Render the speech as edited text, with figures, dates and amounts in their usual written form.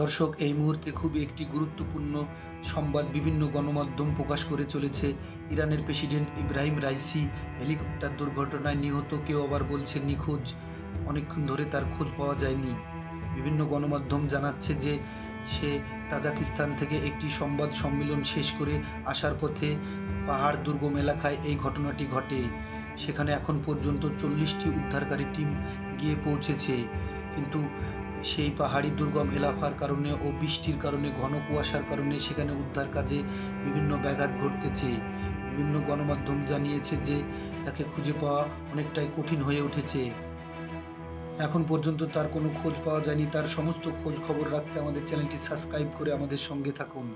দর্শক, এই মুহূর্তে খুবই একটি গুরুত্বপূর্ণ সংবাদ বিভিন্ন গণমাধ্যম প্রকাশ করে চলেছে। ইরানের প্রেসিডেন্ট ইব্রাহিম রাইসি হেলিকপ্টার দুর্ঘটনায় নিহত, কেউ আবার বলছে নিখোঁজ। অনেকক্ষণ ধরে তার খোঁজ পাওয়া যায়নি। বিভিন্ন গণমাধ্যম জানাচ্ছে যে সে তাজিকিস্তান থেকে একটি সংবাদ সম্মেলন শেষ করে আসার পথে পাহাড় দুর্গম এলাকায় এই ঘটনাটি ঘটে। সেখানে এখন পর্যন্ত 40টি উদ্ধারকারী টিম গিয়ে পৌঁছেছে, কিন্তু সেই পাহাড়ি দুর্গম এলাকার কারণে ও বৃষ্টির কারণে, ঘন কুয়াশার কারণে সেখানে উদ্ধার কাজে বিভিন্ন ব্যাঘাত ঘটতেছে। বিভিন্ন গণমাধ্যম জানিয়েছে যে তাকে খুঁজে পাওয়া অনেকটাই কঠিন হয়ে উঠেছে। এখন পর্যন্ত তার কোনো খোঁজ পাওয়া যায়নি। তার সমস্ত খোঁজ খবর রাখতে আমাদের চ্যানেলটি সাবস্ক্রাইব করে আমাদের সঙ্গে থাকুন।